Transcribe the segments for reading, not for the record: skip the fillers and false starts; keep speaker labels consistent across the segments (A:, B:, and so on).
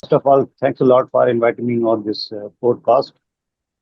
A: First of all, thanks a lot for inviting me on this podcast.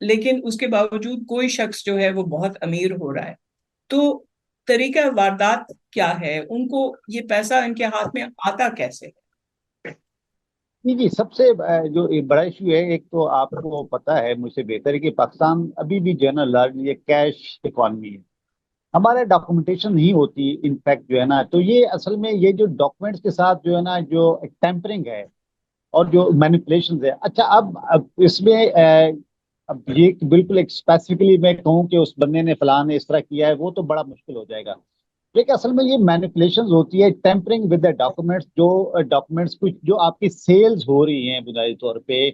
B: لیکن اس کے باوجود کوئی شخص جو ہے وہ بہت امیر ہو رہا ہے. تو طریقہ واردات کیا ہے؟ ان کو یہ پیسہ ان کے ہاتھ میں آتا کیسے ہے؟
A: جی جی، سب سے جو ایک بڑا ایشو ہے، ایک تو آپ کو پتا ہے مجھ سے بہتر ہے کہ پاکستان ابھی بھی جو ہے نا لارجلی کیش اکانومی ہے. ہمارے ڈاکومنٹیشن نہیں ہوتی انفیکٹ جو ہے نا. تو یہ اصل میں یہ جو ڈاکومنٹس کے ساتھ جو ہے نا جو ٹیمپرنگ ہے اور جو مینیپولیشن ہے. اچھا، اب اس میں اب یہ بالکل ایک اسپیسیفکلی میں کہوں کہ اس بندے نے فلاں نے اس طرح کیا ہے، وہ تو بڑا مشکل ہو جائے گا. لیکن اصل میں یہ مینیپولیشن ہوتی ہے ٹیمپرنگ ود دا ڈاکومنٹس. جو ڈاکومنٹس کچھ جو آپ کی سیلز ہو رہی ہیں بنیادی طور پہ،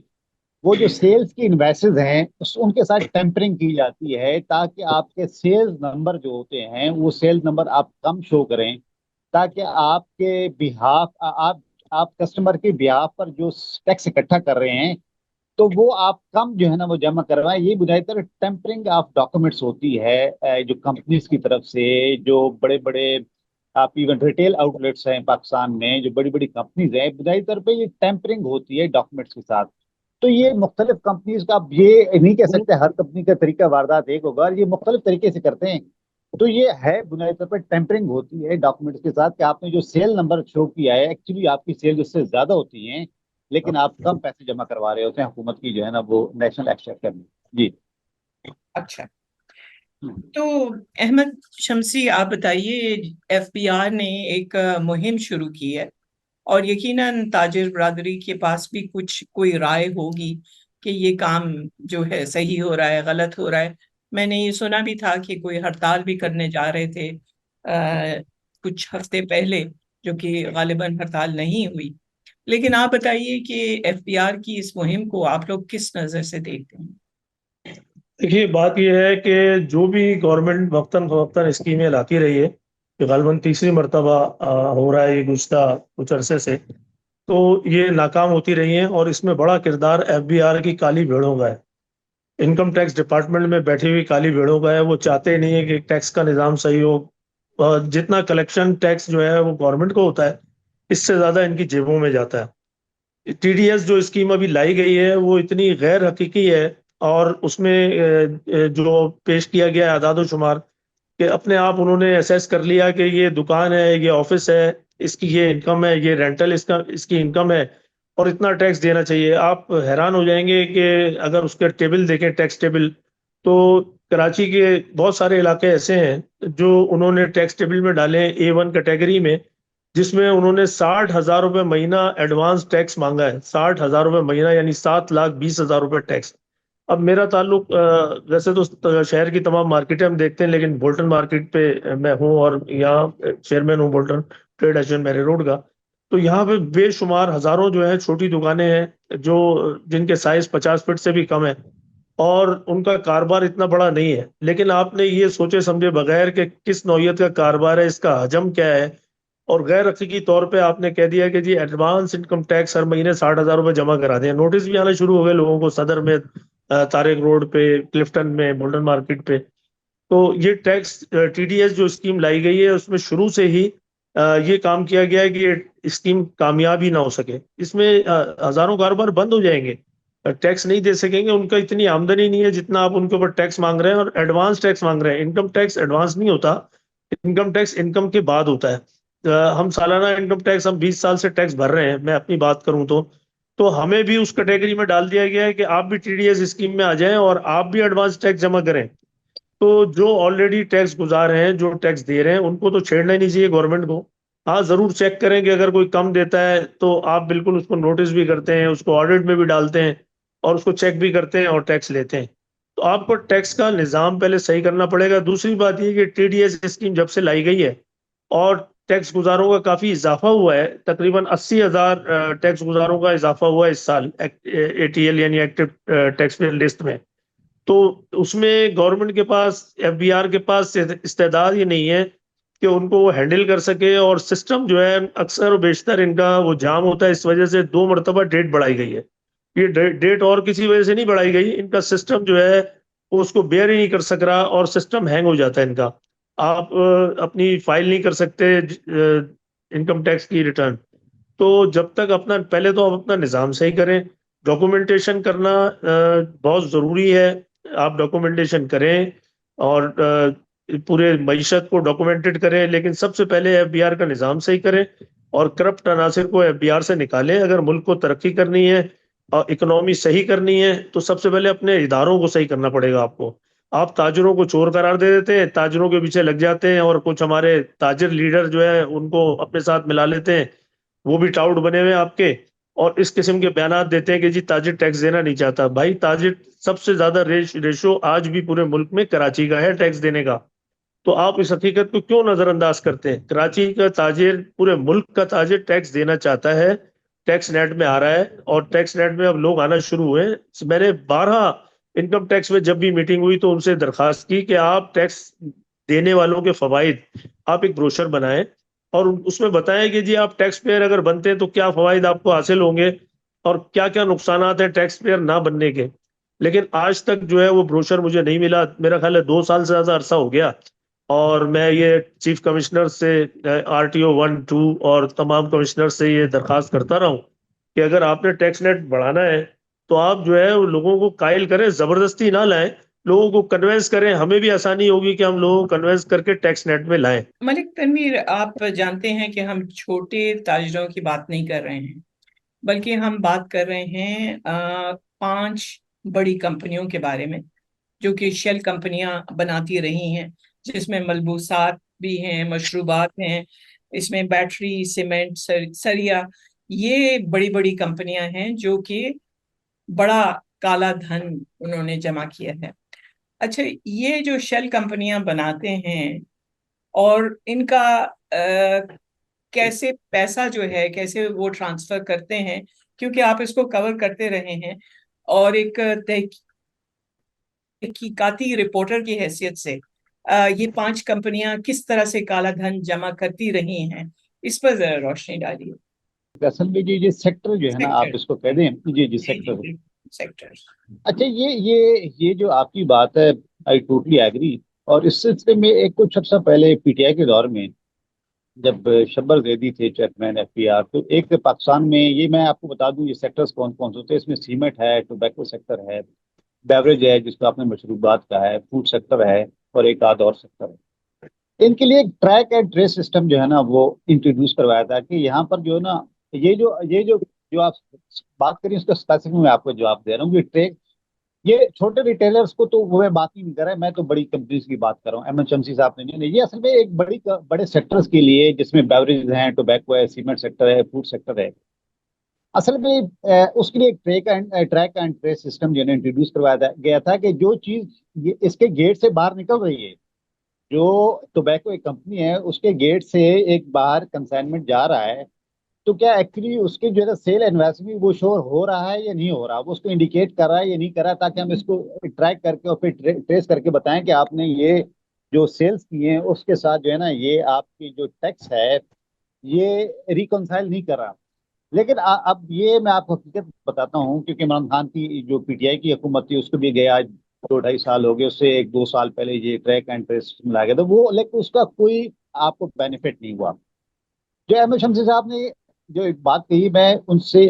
A: وہ جو سیلز کی انوائسز ہیں ان کے ساتھ ٹیمپرنگ کی جاتی ہے تاکہ آپ کے سیلز نمبر جو ہوتے ہیں وہ سیلز نمبر آپ کم شو کریں، تاکہ آپ کے بہاف آپ کسٹمر کے بہاف پر جو ٹیکس اکٹھا کر رہے ہیں تو وہ آپ کم جو ہے نا وہ جمع کروائیں. یہ بنیادی طور ٹیمپرنگ آف ڈاکومنٹس ہوتی ہے جو کمپنیز کی طرف سے. جو بڑے بڑے آپ ایون ریٹیل آؤٹ لیٹس ہیں پاکستان میں، جو بڑی بڑی کمپنیز ہیں، بنیادی طور پہ یہ ٹیمپرنگ ہوتی ہے ڈاکومنٹس کے ساتھ. تو یہ مختلف کمپنیز کا، آپ یہ نہیں کہہ سکتے ہر کمپنی کا طریقہ واردات ایک ہوگا، یہ مختلف طریقے سے کرتے ہیں. تو یہ ہے بنیادی طور پر ٹیمپرنگ ہوتی ہے ڈاکومنٹس کے ساتھ کہ آپ نے جو سیل نمبر شو کیا ہے ایکچولی آپ کی سیل اس سے زیادہ ہوتی ہیں، لیکن آپ کم پیسے جمع کروا رہے ہوتے ہیں حکومت کی جو ہے نا وہ نیشنل ایکسچیکر میں. جی.
B: اچھا، تو احمد شمسی آپ بتائیے، ایف بی آر نے ایک مہم شروع کی ہے اور یقیناً تاجر برادری کے پاس بھی کوئی رائے ہوگی کہ یہ کام جو ہے صحیح ہو رہا ہے، غلط ہو رہا ہے. میں نے یہ سنا بھی تھا کہ کوئی ہڑتال بھی کرنے جا رہے تھے کچھ ہفتے پہلے، جو کہ غالباً ہڑتال نہیں ہوئی. لیکن آپ بتائیے کہ ایف بی آر کی اس مہم کو آپ لوگ کس نظر سے دیکھتے ہیں؟
C: دیکھیے، بات یہ ہے کہ جو بھی گورنمنٹ وقتاً فوقتاً اسکیمیں لاتی رہی ہے، کہ غالباً تیسری مرتبہ ہو رہا ہے یہ گزشتہ کچھ عرصے سے، تو یہ ناکام ہوتی رہی ہیں. اور اس میں بڑا کردار ایف بی آر کی کالی بھیڑوں کا ہے. انکم ٹیکس ڈپارٹمنٹ میں بیٹھی ہوئی کالی بھیڑوں کا ہے. وہ چاہتے نہیں ہے کہ ٹیکس کا نظام صحیح ہو. جتنا کلیکشن ٹیکس جو ہے وہ گورنمنٹ کو ہوتا ہے، اس سے زیادہ ان کی جیبوں میں جاتا ہے. ٹی ڈی ایس جو اسکیم ابھی لائی گئی ہے وہ اتنی غیر حقیقی ہے، اور اس میں جو پیش کیا گیا ہے اعداد و شمار، کہ اپنے آپ انہوں نے اسیس کر لیا کہ یہ دکان ہے، یہ آفس ہے، اس کی یہ انکم ہے، یہ رینٹل اس کی انکم ہے، اور اتنا ٹیکس دینا چاہیے. آپ حیران ہو جائیں گے کہ اگر اس کے ٹیبل دیکھیں، ٹیکس ٹیبل، تو کراچی کے بہت سارے علاقے ایسے ہیں جو انہوں نے ٹیکس ٹیبل میں ڈالے ہیں A1 کیٹیگری میں، جس میں انہوں نے 60,000 روپے مہینہ ایڈوانس ٹیکس مانگا ہے. 60,000 روپے مہینہ یعنی 7,20,000 روپے ٹیکس. اب میرا تعلق ویسے تو شہر کی تمام مارکیٹیں ہم دیکھتے ہیں، لیکن بولٹن مارکیٹ پہ میں ہوں اور یہاں چیئرمین ہوں بولٹن ٹریڈ ایسوسیشن میرے روڈ کا. تو یہاں پہ بے شمار ہزاروں جو ہیں چھوٹی دکانیں ہیں جو جن کے سائز 50 فٹ سے بھی کم ہے، اور ان کا کاروبار اتنا بڑا نہیں ہے. لیکن آپ نے یہ سوچے سمجھے بغیر کہ کس نوعیت کا کاروبار ہے، اس کا حجم کیا ہے، اور غیر حقیقی طور پہ آپ نے کہہ دیا کہ جی ایڈوانس انکم ٹیکس ہر مہینے 60,000 روپے جمع کرا دیں. نوٹس بھی آنا شروع ہو گئے لوگوں کو، صدر میں، طارق روڈ پہ، کلفٹن میں، بولٹن مارکیٹ پہ. تو یہ ٹیکس ٹی ڈی ایس جو اسکیم لائی گئی ہے اس میں شروع سے ہی یہ کام کیا گیا ہے کہ یہ اسکیم کامیاب ہی نہ ہو سکے. اس میں ہزاروں کاروبار بند ہو جائیں گے، ٹیکس نہیں دے سکیں گے. ان کا اتنی آمدنی نہیں ہے جتنا آپ ان کے اوپر ٹیکس مانگ رہے ہیں، اور ایڈوانس ٹیکس مانگ رہے ہیں. انکم ٹیکس ایڈوانس نہیں ہوتا، انکم ٹیکس انکم کے بعد ہوتا ہے. ہم سالانہ انکم ٹیکس ہم 20 سال سے ٹیکس بھر رہے ہیں، میں اپنی بات کروں تو ہمیں بھی اس کیٹیگری میں ڈال دیا گیا ہے کہ آپ بھی ٹی ڈی ایس اسکیم میں آ جائیں اور آپ بھی ایڈوانس ٹیکس جمع کریں. تو جو آلریڈی ٹیکس گزار ہیں، جو ٹیکس دے رہے ہیں، ان کو تو چھیڑنا ہی نہیں چاہیے گورنمنٹ کو. ہاں ضرور چیک کریں کہ اگر کوئی کم دیتا ہے تو آپ بالکل اس کو نوٹس بھی کرتے ہیں، اس کو آڈٹ میں بھی ڈالتے ہیں، اور اس کو چیک بھی کرتے ہیں اور ٹیکس لیتے ہیں. تو آپ کو ٹیکس کا نظام پہلے صحیح کرنا پڑے گا. دوسری بات یہ کہ ٹی ڈی ایس اسکیم جب سے لائی گئی ہے اور ٹیکس گزاروں کا کافی اضافہ ہوا ہے، تقریباً 80,000 ٹیکس گزاروں کا اضافہ ہوا ہے اس سال اے ٹی ایل یعنی ایکٹیو ٹیکس پیئر لسٹ میں. تو اس میں گورنمنٹ کے پاس، ایف بی آر کے پاس استعداد یہ نہیں ہے کہ ان کو وہ ہینڈل کر سکے. اور سسٹم جو ہے اکثر و بیشتر ان کا وہ جام ہوتا ہے. اس وجہ سے 2 مرتبہ ڈیٹ بڑھائی گئی ہے. یہ ڈیٹ اور کسی وجہ سے نہیں بڑھائی گئی، ان کا سسٹم جو ہے وہ اس کو بیئر ہی نہیں کر سک رہا، اور سسٹم ہینگ ہو جاتا ہے ان کا. آپ اپنی فائل نہیں کر سکتے انکم ٹیکس کی ریٹرن. تو جب تک اپنا، پہلے تو آپ اپنا نظام صحیح کریں. ڈاکومنٹیشن کرنا بہت ضروری ہے. آپ ڈاکومنٹیشن کریں اور پورے معیشت کو ڈاکومنٹڈ کریں، لیکن سب سے پہلے FBR کا نظام صحیح کریں اور کرپٹ عناصر کو FBR سے نکالیں۔ اگر ملک کو ترقی کرنی ہے اور اکنامی صحیح کرنی ہے تو سب سے پہلے اپنے اداروں کو صحیح کرنا پڑے گا آپ کو۔ آپ تاجروں کو چور قرار دے دیتے ہیں، تاجروں کے پیچھے لگ جاتے ہیں، اور کچھ ہمارے تاجر لیڈر جو ہے ان کو اپنے ساتھ ملا لیتے ہیں، وہ بھی ٹاؤٹ بنے ہوئے ہیں آپ کے، اور اس قسم کے بیانات دیتے ہیں کہ جی تاجر ٹیکس دینا نہیں چاہتا۔ بھائی تاجر سب سے زیادہ ریشو آج بھی پورے ملک میں کراچی کا ہے ٹیکس دینے کا، تو آپ اس حقیقت کو کیوں نظر انداز کرتے ہیں؟ کراچی کا تاجر، پورے ملک کا تاجر ٹیکس دینا چاہتا ہے، ٹیکس نیٹ میں آ رہا ہے، اور ٹیکس نیٹ میں اب لوگ آنا شروع ہوئے۔ میں نے 12 انکم ٹیکس میں جب بھی میٹنگ ہوئی تو ان سے درخواست کی کہ آپ ٹیکس دینے والوں کے فوائد آپ ایک بروشر بنائیں اور اس میں بتائیں کہ جی آپ ٹیکس پیئر اگر بنتے ہیں تو کیا فوائد آپ کو حاصل ہوں گے اور کیا کیا نقصانات ہیں ٹیکس پیئر نہ بننے کے۔ لیکن آج تک جو ہے وہ بروشر مجھے نہیں ملا، میرا خیال ہے 2 سال سے زیادہ عرصہ ہو گیا، اور میں یہ چیف کمشنر سے، RTO 1 2 اور تمام کمشنر سے یہ درخواست کرتا رہا ہوں کہ اگر آپ نے ٹیکس نیٹ بڑھانا ہے تو آپ جو ہے لوگوں کو قائل کریں، زبردستی نہ لائیں، لوگوں کو کنوینس کریں، ہمیں بھی آسانی ہوگی کہ ہم لوگوں کو کنوینس کر کے ٹیکس نیٹ میں لائیں۔
B: ملک تنویر، آپ جانتے ہیں کہ ہم چھوٹے تاجروں کی بات نہیں کر رہے ہیں، بلکہ ہم بات کر رہے ہیں 5 بڑی کمپنیوں کے بارے میں جو کہ شیل کمپنیاں بناتی رہی ہیں، جس میں ملبوسات بھی ہیں، مشروبات ہیں، اس میں بیٹری، سیمنٹ، سریا، یہ بڑی بڑی کمپنیاں ہیں جو کہ بڑا کالا دھن انہوں نے جمع کیا ہے۔ اچھا، یہ جو شیل کمپنیاں بناتے ہیں اور ان کا کیسے پیسہ جو ہے کیسے وہ ٹرانسفر کرتے ہیں، کیونکہ آپ اس کو کور کرتے رہے ہیں، اور ایک تحقیقاتی رپورٹر کی حیثیت سے یہ 5 کمپنیاں کس طرح سے کالا دھن جمع کرتی رہی ہیں، اس پر ذرا روشنی ڈالیے۔
A: اصل میں یہ سیکٹر جو ہے نا، آپ اس کو کہہ دیں جی سیکٹر۔
B: سیکٹر۔
A: اچھا، یہ جو آپ کی بات ہے، آئی ٹوٹلی ایگری۔ اور اس سلسلے میں ایک کچھ عرصہ پہلے PTI کے دور میں جب شبر زیدی تھے چیئرمین FBR، تو ایک پاکستان میں، یہ میں آپ کو بتا دوں یہ سیکٹرز کون کون سے ہوتے ہیں، اس میں سیمنٹ ہے، ٹوبیکو سیکٹر ہے، بیوریج ہے جس کو آپ نے مشروبات کا ہے، فوڈ سیکٹر ہے، اور ایک آدھ اور سیکٹر ہے۔ ان کے لیے ایک ٹریک اینڈ ٹریس سسٹم جو ہے نا وہ انٹروڈیوس کروایا تھا کہ یہاں پر جو ہے نا یہ جو آپ بات کریں اس کا اسپیسیفک میں آپ کو جواب دے رہا ہوں کہ یہ چھوٹے ریٹیلرز کو تو وہ میں بات ہی نہیں کر رہا، میں تو بڑی کمپنیز کی بات کر رہا ہوں، MHMC صاحب نے یہ اصل میں ایک بڑے سیکٹرز کے لیے، جس میں بیوریج ہیں، ٹوبیکو ہے، سیمنٹ سیکٹر ہے، فوڈ سیکٹر ہے، اصل میں اس کے لیے ایک ٹریک اینڈ ٹریس سسٹم جو ہے انٹروڈیوس کروایا گیا تھا کہ جو چیز اس کے گیٹ سے باہر نکل رہی ہے، جو ٹوبیکو ایک کمپنی ہے اس کے گیٹ سے ایک باہر کنسائنمنٹ جا رہا ہے، تو کیا ایکچولی اس کے جو ہے سیل انویسٹمنٹ وہ شور ہو رہا ہے یا نہیں ہو رہا، وہ اس کو انڈیکیٹ کر رہا ہے یا نہیں کر رہا، تاکہ ہم اس کو ٹریک کر کے اور پھر ٹریس کر کے بتائیں کہ آپ نے یہ جو سیلز کی ہیں اس کے ساتھ جو ہے نا یہ آپ کی جو ٹیکس ہے یہ ریکنسائل نہیں کر رہا۔ لیکن اب یہ میں آپ کو حقیقت بتاتا ہوں، کیونکہ عمران خان کی جو PTI کی حکومت تھی اس کو بھی گیا 2-2.5 سال ہو گئے، اس سے 1-2 سال پہلے یہ ٹریک اینڈ ٹریس لایا گیا تھا وہ، لیکن اس کا کوئی آپ کو بینیفٹ نہیں ہوا۔ جو MHMC صاحب نے جو ایک بات کہی، میں ان سے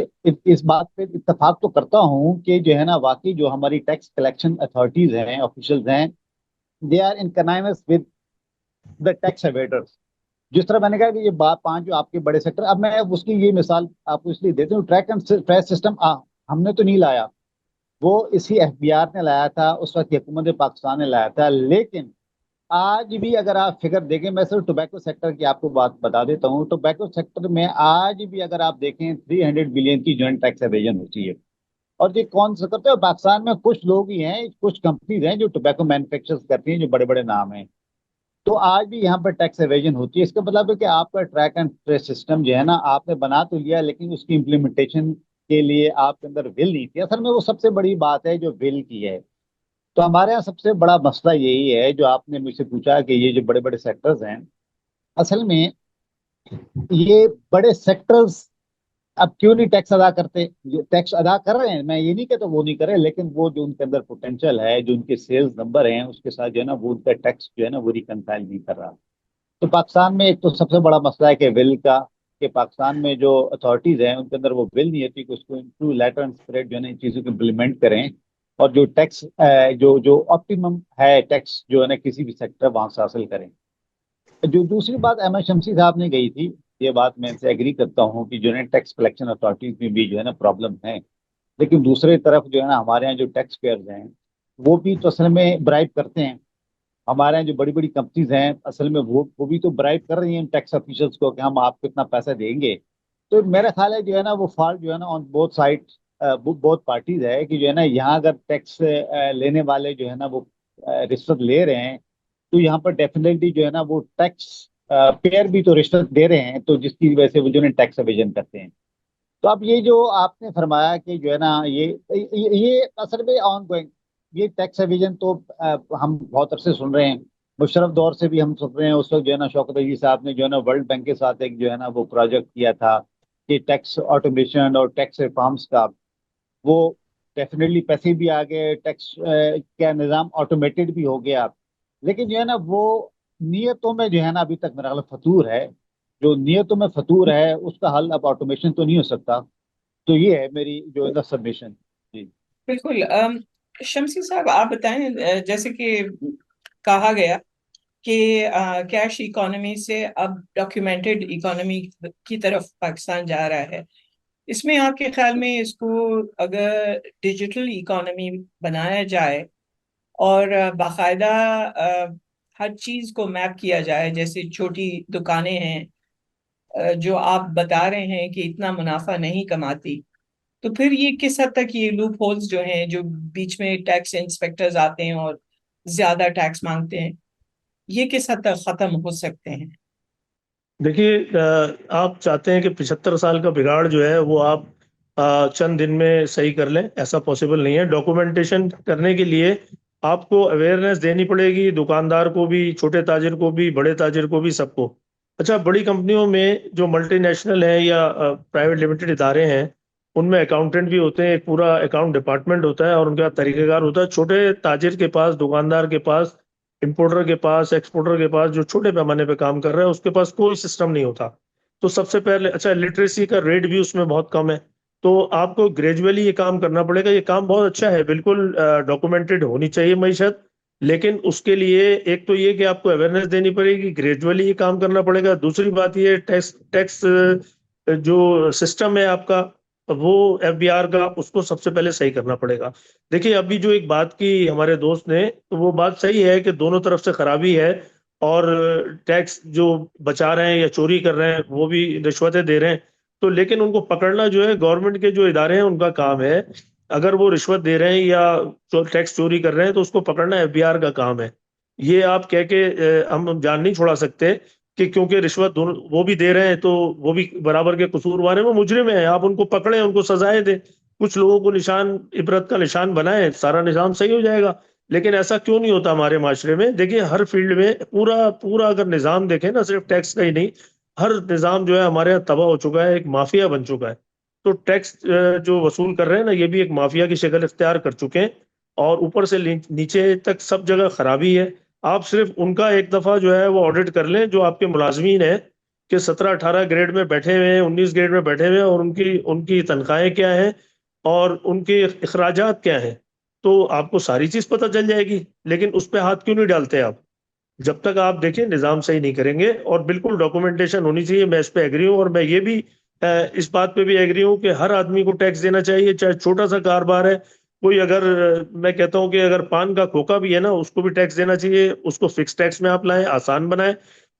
A: اس بات پہ اتفاق تو کرتا ہوں کہ جو ہے نا واقعی جو ہماری ٹیکس کلیکشن اتھارٹیز ہیں، آفیشلز ہیں، they are in connivance with the tax evaders. جس طرح میں نے کہا کہ یہ 5 جو آپ کے بڑے سیکٹر، اب میں اس کی یہ مثال آپ کو اس لیے دیتا ہوں، ٹریک اینڈ ٹریس سسٹم ہم نے تو نہیں لایا، وہ اسی FBR نے لایا تھا، اس وقت کی حکومت پاکستان نے لایا تھا۔ لیکن آج بھی اگر آپ فگر دیکھیں، میں صرف ٹوبیکو سیکٹر کی آپ کو بات بتا دیتا ہوں، ٹوبیکو سیکٹر میں آج بھی اگر آپ دیکھیں 300 بلین کی جوائنٹ ٹیکس ایویژن ہوتی ہے، اور یہ کون سا کرتے ہیں؟ پاکستان میں کچھ لوگ ہی ہیں، کچھ کمپنیز ہیں جو ٹوبیکو مینوفیکچر کرتی ہیں، جو بڑے بڑے نام ہیں، تو آج بھی یہاں پر ٹیکس ایویژن ہوتی ہے۔ اس کا مطلب ہے کہ آپ کا ٹریک اینڈ ٹریس سسٹم جو ہے نا آپ نے بنا تو لیا، لیکن اس کی امپلیمنٹیشن کے لیے آپ کے اندر ول نہیں تھی۔ اصل میں وہ سب سے بڑی بات ہے جو ول کی ہے۔ تو ہمارے یہاں سب سے بڑا مسئلہ یہی ہے جو آپ نے مجھ سے پوچھا کہ یہ جو بڑے بڑے سیکٹرز ہیں، اصل میں یہ بڑے سیکٹرز اب کیوں نہیں ٹیکس ادا کرتے؟ ٹیکس ادا کر رہے ہیں، میں یہ نہیں کہتا وہ نہیں کر رہے، لیکن وہ جو ان کے اندر پوٹینشیل ہے، جو ان کے سیلز نمبر ہیں، اس کے ساتھ جو ہے نا وہ ان کا ٹیکس جو ہے نا وہ ریکنسائل نہیں کر رہا۔ تو پاکستان میں ایک تو سب سے بڑا مسئلہ ہے کہ ول کا، کہ پاکستان میں جو اتھارٹیز ہیں ان کے اندر وہ ول نہیں ہوتی کہ اس کو ٹو لیٹر اینڈ اسپرٹ جو ہے نا ان چیزوں کو امپلیمنٹ کریں۔ اور جو ٹیکس جو آپٹیمم ہے ٹیکس جو ہے نا کسی بھی سیکٹر وہاں سے حاصل کریں. جو دوسری بات احمد شمسی صاحب نے کہی تھی، یہ بات میں ان سے ایگری کرتا ہوں کہ جو ہے ٹیکس کلیکشن اتھارٹیز میں بھی جو ہے نا پرابلم ہے. لیکن دوسری طرف جو ہے نا ہمارے یہاں جو ٹیکس پیئرز ہیں وہ بھی تو اصل میں برائب کرتے ہیں. ہمارے یہاں جو بڑی بڑی کمپنیز ہیں اصل میں وہ بھی تو برائب کر رہی ہیں ٹیکس آفیشلس کو کہ ہم آپ کو اتنا پیسہ دیں گے. تو میرا خیال ہے جو ہے نا وہ فالٹ جو ہے نا آن بوتھ سائڈ بہت پارٹیز ہے کہ جو ہے نا یہاں اگر ٹیکس لینے والے جو ہے نا وہ رشوت لے رہے ہیں تو یہاں پر ڈیفینیٹلی جو ہے نا وہ ٹیکس پیئر بھی تو رشوت دے رہے ہیں، تو جس کی وجہ سے وہ جو ہے ٹیکس اویژن کرتے ہیں. تو اب یہ جو آپ نے فرمایا کہ جو ہے نا یہ اصل میں آن گوئنگ یہ ٹیکس ایویژن تو ہم بہت عرصے سن رہے ہیں. مشرف دور سے بھی ہم سن رہے ہیں. اس وقت جو ہے نا شوکت عزیز صاحب نے جو ہے نا ورلڈ بینک کے ساتھ ایک جو ہے نا وہ پروجیکٹ کیا تھا کہ ٹیکس آٹومیشن اور ٹیکس ریفارمس کا. وہ ڈیفینیٹلی پیسے بھی آ گئے، ٹیکس کا نظام آٹومیٹڈ بھی ہو گیا. لیکن جو ہے نا وہ نیتوں میں جو ہے نا ابھی تک میرا خیال فطور ہے. جو نیتوں میں فطور ہے اس کا حل اب آٹومیشن تو نہیں ہو سکتا. تو یہ ہے میری جو ہے نا سبمیشن. جی
B: بالکل. شمسی صاحب آپ بتائیں، جیسے کہ کہا گیا کہ کیش اکانومی سے اب ڈاکیومنٹڈ اکانومی کی طرف پاکستان جا رہا ہے. اس میں آپ کے خیال میں اس کو اگر ڈیجیٹل اکانومی بنایا جائے اور باقاعدہ ہر چیز کو میپ کیا جائے، جیسے چھوٹی دکانیں ہیں جو آپ بتا رہے ہیں کہ اتنا منافع نہیں کماتی، تو پھر یہ کس حد تک یہ لوپ ہولز جو ہیں جو بیچ میں ٹیکس انسپیکٹرز آتے ہیں اور زیادہ ٹیکس مانگتے ہیں، یہ کس حد تک ختم ہو سکتے ہیں؟
C: دیکھیے، آپ چاہتے ہیں کہ 75 سال کا بگاڑ جو ہے وہ آپ چند دن میں صحیح کر لیں، ایسا پاسبل نہیں ہے. ڈاکومنٹیشن کرنے کے لیے آپ کو اویئرنیس دینی پڑے گی، دکاندار کو بھی، چھوٹے تاجر کو بھی، بڑے تاجر کو بھی، سب کو. اچھا، بڑی کمپنیوں میں جو ملٹی نیشنل ہیں یا پرائیویٹ لمیٹڈ ادارے ہیں ان میں اکاؤنٹنٹ بھی ہوتے ہیں، ایک پورا اکاؤنٹ ڈپارٹمنٹ ہوتا ہے اور ان کا طریقہ کار ہوتا ہے. چھوٹے تاجر کے پاس، دکاندار کے پاس، امپورٹر کے پاس، ایکسپورٹر کے پاس، جو چھوٹے پیمانے پہ کام کر رہا ہے اس کے پاس کوئی سسٹم نہیں ہوتا. تو سب سے پہلے اچھا لٹریسی کا ریٹ بھی اس میں بہت کم ہے. تو آپ کو گریجولی یہ کام کرنا پڑے گا. یہ کام بہت اچھا ہے، بالکل ڈاکومنٹڈ ہونی چاہیے معیشت. لیکن اس کے لیے ایک تو یہ کہ آپ کو اویئرنیس دینی پڑے گی، گریجولی یہ کام کرنا پڑے گا. دوسری بات یہ ٹیکس جو سسٹم ہے آپ کا، وہ ایف بی آر کا، اس کو سب سے پہلے صحیح کرنا پڑے گا. دیکھیے، ابھی جو ایک بات کی ہمارے دوست نے، تو وہ بات صحیح ہے کہ دونوں طرف سے خرابی ہے. اور ٹیکس جو بچا رہے ہیں یا چوری کر رہے ہیں وہ بھی رشوتیں دے رہے ہیں. تو لیکن ان کو پکڑنا جو ہے گورنمنٹ کے جو ادارے ہیں ان کا کام ہے. اگر وہ رشوت دے رہے ہیں یا ٹیکس چوری کر رہے ہیں تو اس کو پکڑنا ایف بی آر کا کام ہے. یہ آپ کہہ کے ہم جان نہیں چھوڑا سکتے کہ کیونکہ رشوت دونوں وہ بھی دے رہے ہیں تو وہ بھی برابر کے قصوروار ہیں، وہ مجرم ہیں. آپ ان کو پکڑیں، ان کو سزائیں دیں، کچھ لوگوں کو نشان عبرت کا نشان بنائیں، سارا نظام صحیح ہو جائے گا. لیکن ایسا کیوں نہیں ہوتا ہمارے معاشرے میں؟ دیکھیں، ہر فیلڈ میں پورا اگر نظام دیکھیں نا، صرف ٹیکس کا ہی نہیں، ہر نظام جو ہے ہمارے یہاں تباہ ہو چکا ہے، ایک مافیا بن چکا ہے. تو ٹیکس جو وصول کر رہے ہیں نا، یہ بھی ایک مافیا کی شکل اختیار کر چکے ہیں. اور اوپر سے نیچے تک سب جگہ خرابی ہے. آپ صرف ان کا ایک دفعہ جو ہے وہ آڈٹ کر لیں، جو آپ کے ملازمین ہیں کہ 17-18 گریڈ میں بیٹھے ہوئے ہیں، 19 گریڈ میں بیٹھے ہوئے ہیں، اور ان کی تنخواہیں کیا ہیں اور ان کے اخراجات کیا ہیں، تو آپ کو ساری چیز پتہ چل جائے گی. لیکن اس پہ ہاتھ کیوں نہیں ڈالتے آپ؟ جب تک آپ دیکھیں نظام صحیح نہیں کریں گے. اور بالکل ڈاکومنٹیشن ہونی چاہیے، میں اس پہ ایگری ہوں. اور میں یہ بھی اس بات پہ بھی ایگری ہوں کہ ہر آدمی کو ٹیکس دینا چاہیے، چاہے چھوٹا سا کاروبار ہے. کوئی اگر میں کہتا ہوں کہ اگر پان کا کھوکا بھی ہے نا، اس کو بھی ٹیکس دینا چاہیے. اس کو فکس ٹیکس میں آپ لائیں، آسان بنائیں،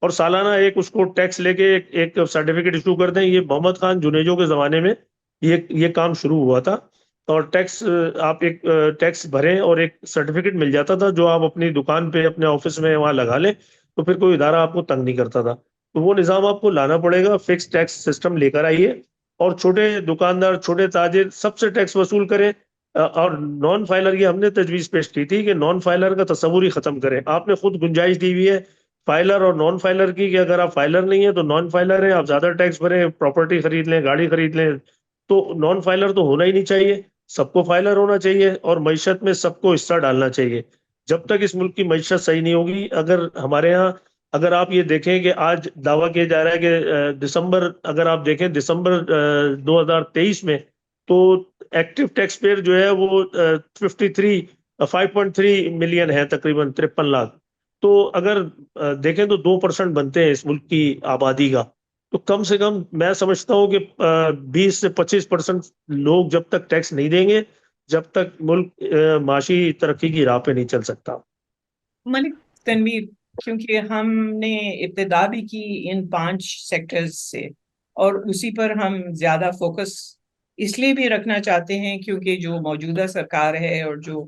C: اور سالانہ ایک اس کو ٹیکس لے کے ایک سرٹیفکیٹ ایشو کر دیں. یہ محمد خان جنیجو کے زمانے میں یہ کام شروع ہوا تھا. اور ٹیکس آپ ایک ٹیکس بھریں اور ایک سرٹیفکیٹ مل جاتا تھا جو آپ اپنی دکان پہ، اپنے آفس میں وہاں لگا لیں، تو پھر کوئی ادارہ آپ کو تنگ نہیں کرتا تھا. تو وہ نظام آپ کو لانا پڑے گا. فکس ٹیکس سسٹم لے کر آئیے، اور چھوٹے دکاندار، چھوٹے تاجر سب سے ٹیکس وصول کریں. اور نان فائلر کی ہم نے تجویز پیش کی تھی کہ نان فائلر کا تصور ہی ختم کریں. آپ نے خود گنجائش دی ہوئی ہے فائلر اور نان فائلر کی، کہ اگر آپ فائلر نہیں ہیں تو نان فائلر ہیں، آپ زیادہ ٹیکس بھریں، پراپرٹی خرید لیں، گاڑی خرید لیں. تو نان فائلر تو ہونا ہی نہیں چاہیے، سب کو فائلر ہونا چاہیے. اور معیشت میں سب کو حصہ ڈالنا چاہیے. جب تک اس ملک کی معیشت صحیح نہیں ہوگی، ہمارے ہاں اگر آپ یہ دیکھیں کہ آج دعویٰ کیا جا رہا ہے کہ دسمبر، اگر آپ دیکھیں دسمبر 2023 میں تو ایکٹیو ٹیکس پیئر جو ہے وہ 5.3 ملین ہے، تقریباً 53 لاکھ. تو اگر دیکھیں تو 2% بنتے ہیں اس ملک کی آبادی کا. تو کم سے کم میں سمجھتا ہوں کہ 20 سے 25% لوگ جب تک ٹیکس نہیں دیں گے، جب تک ملک معاشی ترقی کی راہ پہ نہیں چل سکتا.
B: ملک تنویر، کیونکہ ہم نے ابتدا بھی کی ان 5 سیکٹرز سے، اور اسی پر ہم زیادہ فوکس اس لیے بھی رکھنا چاہتے ہیں کیونکہ جو موجودہ سرکار ہے اور جو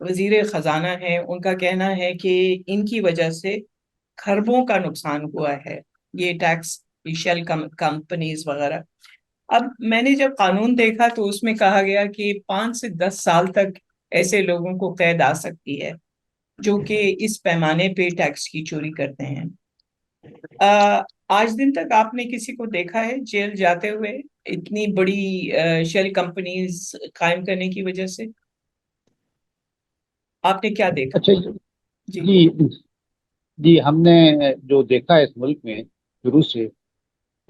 B: وزیر خزانہ ہے، ان کا کہنا ہے کہ ان کی وجہ سے کھربوں کا نقصان ہوا ہے، یہ ٹیکس شیل کمپنیز وغیرہ. اب میں نے جب قانون دیکھا تو اس میں کہا گیا کہ 5 سے 10 سال تک ایسے لوگوں کو قید آ سکتی ہے جو کہ اس پیمانے پہ ٹیکس کی چوری کرتے ہیں. آج دن تک آپ نے کسی کو دیکھا ہے جیل جاتے ہوئے اتنی بڑی شیل کمپنیز قائم کرنے کی وجہ سے؟ آپ نے کیا دیکھا؟
A: اچھا
B: جی
A: جی جی، ہم نے جو دیکھا ہے اس ملک میں شروع سے،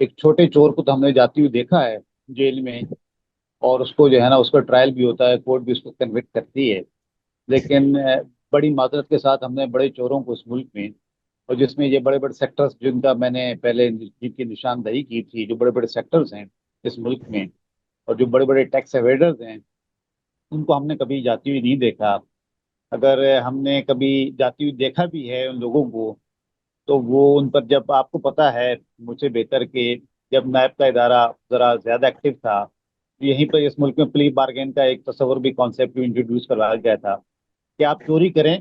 A: ایک چھوٹے چور کو تو ہم نے جاتی ہوئی دیکھا ہے جیل میں، اور اس کو جو ہے نا اس کا ٹرائل بھی ہوتا ہے، کورٹ بھی اس کو کنوکٹ کرتی ہے. لیکن بڑی معذرت کے ساتھ ہم نے بڑے چوروں کو اس ملک میں، اور جس میں یہ بڑے بڑے سیکٹرز جن کا میں نے پہلے جن کی نشاندہی کی تھی، جو بڑے بڑے سیکٹرز ہیں اس ملک میں اور جو بڑے بڑے ٹیکس ایویڈرز ہیں، ان کو ہم نے کبھی جاتی ہوئی نہیں دیکھا. اگر ہم نے کبھی جاتی ہوئی دیکھا بھی ہے ان لوگوں کو، تو وہ ان پر، جب آپ کو پتا ہے مجھ سے بہتر کہ جب نیب کا ادارہ ذرا زیادہ ایکٹیو تھا، یہیں پر اس ملک میں پلی بارگین کا ایک تصور بھی، کانسیپٹ بھی انٹروڈیوس کروایا گیا تھا کہ آپ چوری کریں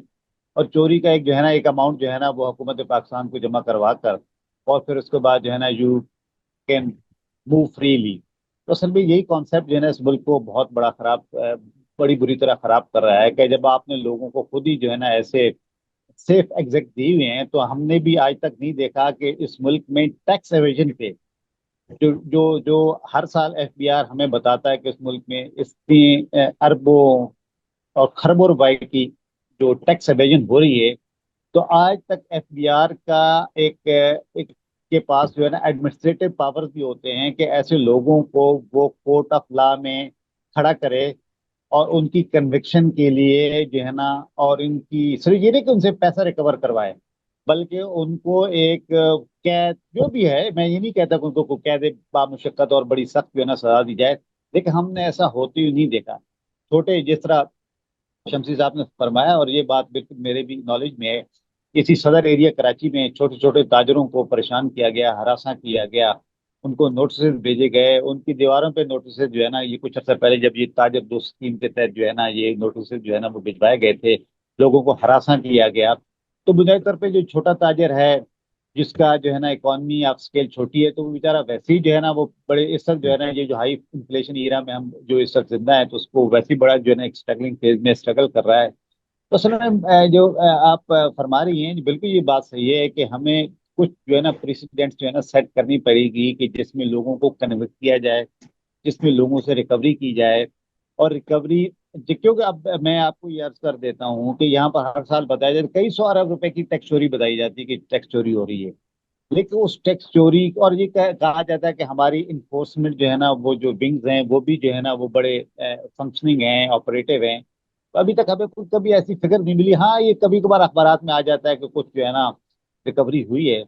A: اور چوری کا ایک جو ہے نا ایک اماؤنٹ جو ہے نا وہ حکومت پاکستان کو جمع کروا کر، اور پھر اس کے بعد جو ہے نا یو کین موو فریلی. تو اصل میں یہی کانسیپٹ جو ہے نا اس ملک کو بہت بڑی بری طرح خراب کر رہا ہے کہ جب آپ نے لوگوں کو خود ہی جو ہے نا ایسے سیف ایگزیکٹ دی ہوئے ہیں، تو ہم نے بھی آج تک نہیں دیکھا کہ اس ملک میں ٹیکس ایویژن پہ جو ہر سال ایف بی آر ہمیں بتاتا ہے کہ اس ملک میں اس کی اربوں اور خربوں روپے کی جو ٹیکس ایویژن ہو رہی ہے، تو آج تک ایف بی آر کا ایک کے پاس جو ہے نا ایڈمنسٹریٹو پاورز بھی ہوتے ہیں کہ ایسے لوگوں کو وہ کورٹ آف لا میں کھڑا کرے اور ان کی کنوکشن کے لیے جو ہے نا، اور ان کی صرف یہ نہیں کہ ان سے پیسہ ریکور کروائے، بلکہ ان کو ایک قید جو بھی ہے، میں یہ نہیں کہتا کہ ان کو قید بامشقت اور بڑی سخت جو ہے نا سزا دی جائے، لیکن ہم نے ایسا ہوتے ہوئے نہیں دیکھا. چھوٹے جس طرح شمسی صاحب نے فرمایا، اور یہ بات بالکل میرے بھی نالج میں ہے، کسی صدر ایریا کراچی میں چھوٹے چھوٹے تاجروں کو پریشان کیا گیا، ہراساں کیا گیا، ان کو نوٹسز بھیجے گئے، ان کی دیواروں پہ نوٹسز جو ہے نا، یہ کچھ عرصہ پہلے جب یہ تاجر دوست اسکیم کے تحت جو ہے نا یہ نوٹسز جو ہے نا وہ بھجوائے گئے تھے، لوگوں کو ہراساں کیا گیا. تو بنیادی طور پہ جو چھوٹا تاجر ہے، جس کا جو ہے نا اکانومی آف اسکیل چھوٹی ہے، تو وہ بیچارہ ویسے ہی جو ہے نا وہ بڑے اس وقت جو ہے نا یہ جو ہائی انفلیشن ایرا میں ہم جو اس وقت زندہ ہیں، تو اس کو ویسے ہی بڑا جو ہے نا ایک اسٹرگلنگ فیز میں اسٹرگل کر رہا ہے. تو اصل میں جو آپ فرما رہی ہیں، بالکل یہ بات صحیح ہے کہ ہمیں کچھ جو ہے نا پریسیڈنٹس جو ہے نا سیٹ کرنی پڑے گی کہ جس میں لوگوں کو کنوکٹ کیا جائے، جس میں لوگوں سے ریکوری کی جائے. اور ریکوری، کیونکہ اب میں آپ کو یہ عرض کر دیتا ہوں کہ یہاں پر ہر سال بتایا جاتا ہے کئی سو ارب روپے کی ٹیکس چوری بتائی جاتی ہے کہ ٹیکس چوری ہو رہی ہے، لیکن اس ٹیکس چوری، اور یہ کہا جاتا ہے کہ ہماری انفورسمنٹ جو ہے نا وہ جو ونگز ہیں وہ بھی جو ہے نا وہ بڑے فنکشننگ ہیں، آپریٹو ہیں. ابھی تک ہمیں کبھی ایسی فگر نہیں ملی. ہاں، یہ کبھی کبھار اخبارات میں آ جاتا ہے کہ کچھ جو ہے نا ریکوری ہوئی ہے.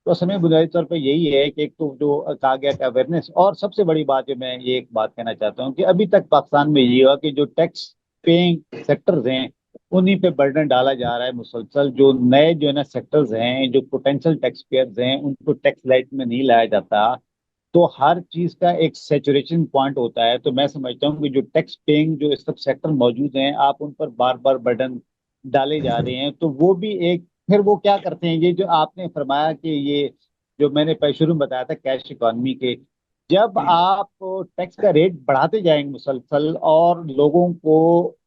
A: تو اس میں بنیادی طور پہ یہی ہے کہ ایک تو جو کہا گیا کہ اویئرنیس، اور سب سے بڑی بات جو میں یہ ایک بات کہنا چاہتا ہوں کہ ابھی تک پاکستان میں یہ ہوا کہ جو ٹیکس پیئنگ سیکٹرز ہیں انہی پہ برڈن ڈالا جا رہا ہے مسلسل. جو نئے جو ہے نا سیکٹرز ہیں، جو پوٹینشیل ٹیکس پیئرز ہیں، ان کو ٹیکس لائٹ میں نہیں لایا جاتا. تو ہر چیز کا ایک سیچوریشن پوائنٹ ہوتا ہے. تو میں سمجھتا ہوں کہ جو ٹیکس پیئنگ جو اس وقت سیکٹر موجود ہیں، آپ ان پر بار بار برڈن ڈالے جا رہے ہیں. تو وہ بھی ایک، پھر وہ کیا کرتے ہیں، یہ جو آپ نے فرمایا کہ یہ جو میں نے شروع میں بتایا تھا کیش اکانومی کے، جب آپ ٹیکس کا ریٹ بڑھاتے جائیں گے مسلسل اور لوگوں کو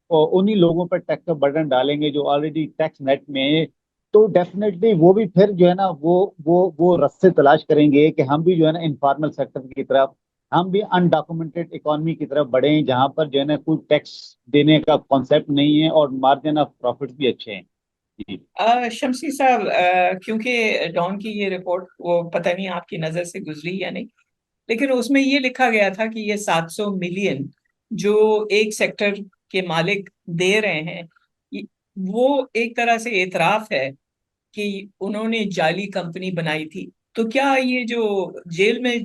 A: انہی لوگوں پر ٹیکس کا برڈن ڈالیں گے جو آلریڈی ٹیکس نیٹ میں، تو ڈیفینیٹلی وہ بھی پھر جو ہے نا وہ رستے تلاش کریں گے کہ ہم بھی جو ہے نا انفارمل سیکٹر کی طرف، ہم بھی انڈاکومنٹڈ اکانومی کی طرف بڑھیں، جہاں پر جو ہے نا کوئی ٹیکس دینے کا کانسیپٹ نہیں ہے اور مارجن آف پروفٹ بھی اچھے ہیں. جی
B: شمسی صاحب، کیونکہ ڈان کی یہ رپورٹ وہ پتہ نہیں آپ کی نظر سے گزری یا نہیں، لیکن اس میں یہ لکھا گیا تھا کہ یہ 700 ملین جو ایک سیکٹر کے مالک دے رہے ہیں وہ ایک طرح سے اعتراف ہے کہ انہوں نے جعلی کمپنی بنائی تھی. تو کیا یہ جو جیل میں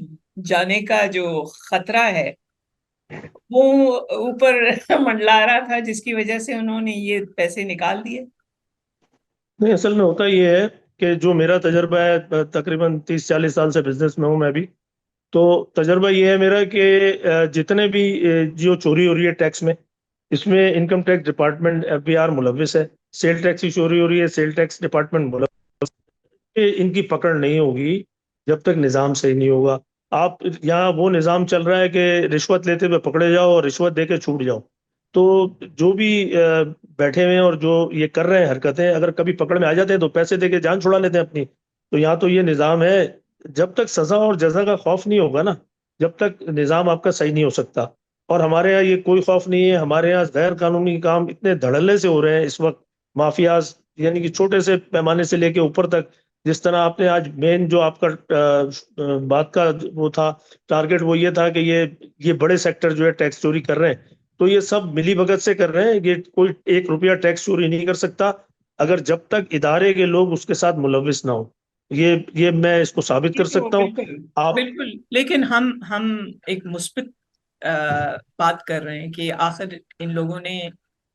B: جانے کا جو خطرہ ہے وہ اوپر منڈلا رہا تھا جس کی وجہ سے انہوں نے یہ پیسے نکال دیے؟
C: نہیں، اصل میں ہوتا یہ ہے کہ جو میرا تجربہ ہے، تقریباً 30-40 سال سے بزنس میں ہوں میں بھی، تو تجربہ یہ ہے میرا کہ جتنے بھی جو چوری ہو رہی ہے ٹیکس میں، اس میں انکم ٹیکس ڈپارٹمنٹ FBR ملوث ہے. سیل ٹیکس کی چوری ہو رہی ہے، سیل ٹیکس ڈپارٹمنٹ ملوث ہے. ان کی پکڑ نہیں ہوگی جب تک نظام صحیح نہیں ہوگا. آپ یہاں وہ نظام چل رہا ہے کہ رشوت لیتے ہوئے پکڑے جاؤ اور رشوت دے کے چھوٹ جاؤ. تو جو بھی بیٹھے ہوئے ہیں اور جو یہ کر رہے ہیں حرکتیں، اگر کبھی پکڑ میں آ جاتے ہیں تو پیسے دے کے جان چھڑا لیتے ہیں اپنی. تو یہاں تو یہ نظام ہے، جب تک سزا اور جزا کا خوف نہیں ہوگا نا، جب تک نظام آپ کا صحیح نہیں ہو سکتا. اور ہمارے یہاں یہ کوئی خوف نہیں ہے. ہمارے یہاں غیر قانونی کام اتنے دھڑلے سے ہو رہے ہیں اس وقت. مافیاز یعنی کہ چھوٹے سے پیمانے سے لے کے اوپر تک، جس طرح آپ نے آج مین جو آپ کا بات کا وہ تھا ٹارگٹ، وہ یہ تھا کہ یہ بڑے سیکٹر جو ہے ٹیکس چوری کر رہے ہیں، تو یہ سب ملی بھگت سے کر رہے ہیں. یہ کوئی 1 روپیہ ٹیکس چوری نہیں کر سکتا اگر جب تک ادارے کے لوگ اس کے ساتھ ملوث نہ ہو. یہ میں اس کو ثابت کر سکتا ہوں.
B: بالکل
C: آپ
B: بالکل. لیکن ہم ایک مثبت بات کر رہے ہیں کہ آخر ان لوگوں نے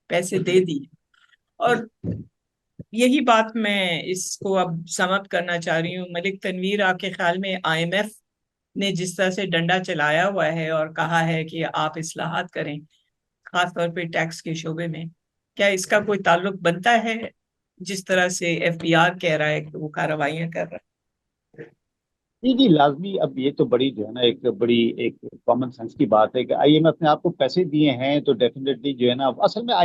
B: پیسے دے دیے. اور یہی بات میں اس کو اب سمت کرنا چاہ رہی ہوں. ملک تنویر، آپ کے خیال میں IMF نے جس طرح سے ڈنڈا چلایا ہوا ہے اور کہا ہے کہ آپ اصلاحات کریں خاص طور پہ ٹیکس کے شعبے میں، کیا اس کا کوئی تعلق بنتا ہے جس طرح سے FBR کہہ رہا ہے کہ وہ کارروائیاں کر رہا ہے؟
A: جی جی، لازمی. اب یہ تو بڑی جو ہے نا ایک بڑی ایک کامن سینس کی بات ہے کہ IMF نے آپ کو پیسے دیے ہیں تو ڈیفینیٹلی جو ہے نا، اصل میں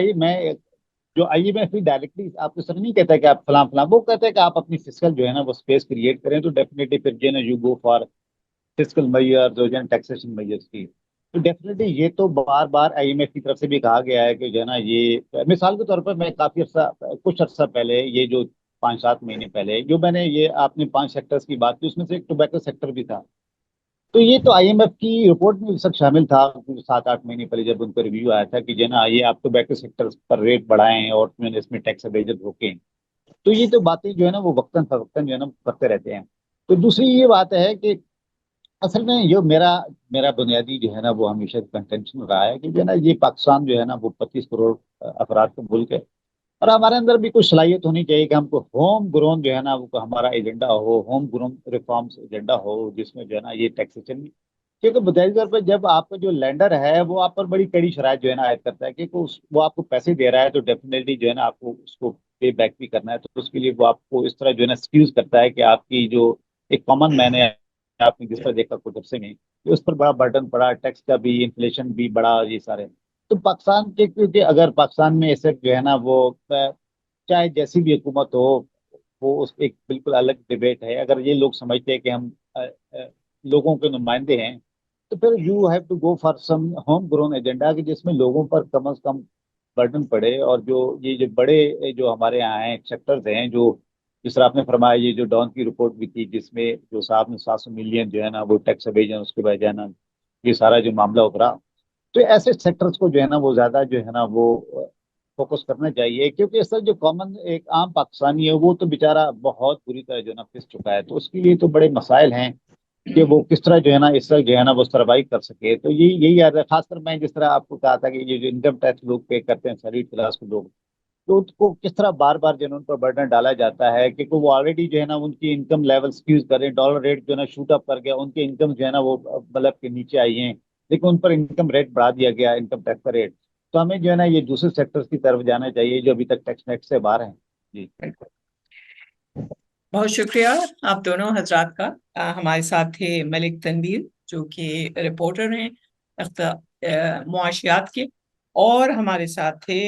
A: IMF ہی ڈائریکٹلی آپ کو سر نہیں کہتا ہے کہ آپ فلاں فلاں، وہ کہتا ہے کہ آپ اپنی فسکل جو ہے نا وہ اسپیس کریٹ کریں. تو ڈیفینیٹلی پھر جو ہے نا you go for fiscal year جو ہے ٹیکسیشن میئرس کی. تو ڈیفینیٹلی یہ تو بار بار IMF کی طرف سے بھی کہا گیا ہے کہ جو ہے نا یہ مثال کے طور پر میں کچھ عرصہ پہلے، یہ جو 5-7 مہینے پہلے جو میں نے یہ آپ نے 5 سیکٹرز کی بات کی، اس میں سے ایک ٹوبیکو سیکٹر بھی تھا. تو یہ تو IMF کی رپورٹ میں اس وقت شامل تھا 7-8 مہینے پہلے جب ان کا ریویو آیا تھا کہ جو ہے نا یہ آپ ٹوبیکو سیکٹر پر ریٹ بڑھائیں اور اس میں ٹیکس ایویژن روکیں. تو یہ تو باتیں جو ہے نا وہ وقتاً فوقتاً جو ہے نا کرتے رہتے ہیں. تو دوسری یہ بات ہے کہ اصل میں جو میرا بنیادی جو ہے نا وہ ہمیشہ کنٹینشن رہا ہے کہ جو ہے نا یہ پاکستان جو ہے نا وہ 25 کروڑ افراد کا ملک ہے. اور ہمارے اندر بھی کچھ صلاحیت ہونی چاہیے کہ ہم کو ہوم گرون جو ہے نا وہ ہمارا ایجنڈا ہو، ہوم گرون ریفارمس ایجنڈا ہو جس میں جو ہے نا یہ ٹیکسیشن. کیونکہ بنیادی طور پر جب آپ کا جو لینڈر ہے وہ آپ پر بڑی کڑی شرائط جو ہے نا عائد کرتا ہے، کیونکہ وہ آپ کو پیسے دے رہا ہے تو ڈیفینیٹلی جو ہے نا آپ کو اس کو پے بیک بھی کرنا ہے. تو اس کے لیے وہ آپ کو اس طرح جو ہے نا ایکسکیوز کرتا ہے کہ آپ کی جو ایک کامن مین ہے، آپ نے جس طرح دیکھا کچھ عرصے میں کہ اس پر بڑا برڈن پڑا، ٹیکس کا بھی، انفلیشن بھی بڑا، یہ سارے. تو پاکستان کے کیونکہ اگر پاکستان میں ایسے جو ہے نا وہ چاہے جیسی بھی حکومت ہو، وہ اس ایک بالکل الگ ڈبیٹ ہے. اگر یہ لوگ سمجھتے ہیں کہ ہم لوگوں کے نمائندے ہیں تو پھر you have to go for some home grown agenda کہ جس میں لوگوں پر کم از کم برڈن پڑے. اور جو بڑے جو ہمارے یہاں ہیں سیکٹرز ہیں، جو جس طرح آپ نے فرمایا یہ جو ڈان کی رپورٹ بھی تھی جس میں جو صاحب نے 700 ملین جو ہے نا وہ ٹیکس ایویژن، اس کے بعد جو ہے نا یہ سارا جو معاملہ ابھرا. تو ایسے سیکٹرز کو جو ہے نا وہ زیادہ جو ہے نا وہ فوکس کرنا چاہیے. کیونکہ اس طرح جو کامن ایک عام پاکستانی ہے وہ تو بیچارہ بہت بری طرح جو ہے نا پھنس چکا ہے. تو اس کے لیے تو بڑے مسائل ہیں کہ وہ کس طرح جو ہے نا اس طرح جو ہے نا وہ سروائیو کر سکے. تو یہی یاد ہے. خاص کر میں جس طرح آپ کو کہا تھا کہ یہ جو انکم ٹیکس لوگ پے کرتے ہیں سیلریڈ کلاس کے لوگ، تو ان کو کس طرح بار بار جو ہے نا ان پر برڈن ڈالا جاتا ہے کیونکہ وہ آلریڈی جو ہے نا ان کی انکم لیول سکیوز کر رہے ہیں. ڈالر ریٹ جو ہے نا شوٹ اپ کر گیا، ان کی انکم جو ہے نا وہ مطلب کے نیچے آئی ہیں، لیکن ان پر انکم ریٹ بڑھا دیا گیا، انکم ٹیکس کا ریٹ. تو ہمیں جو ہے نا یہ دوسرے سیکٹرز کی طرف جانا چاہیے جو ابھی تک ٹیکس نیٹ سے باہر ہیں. جی
B: بہت شکریہ آپ دونوں حضرات کا. ہمارے ساتھ تھے ملک تنویر جو کہ رپورٹر ہیں معاشیات کے، اور ہمارے ساتھ تھے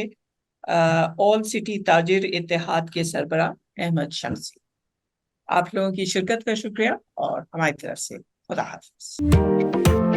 B: آل سٹی تاجر اتحاد کے سربراہ احمد شمسی. آپ لوگوں کی شرکت کا شکریہ اور ہماری طرف سے خدا حافظ.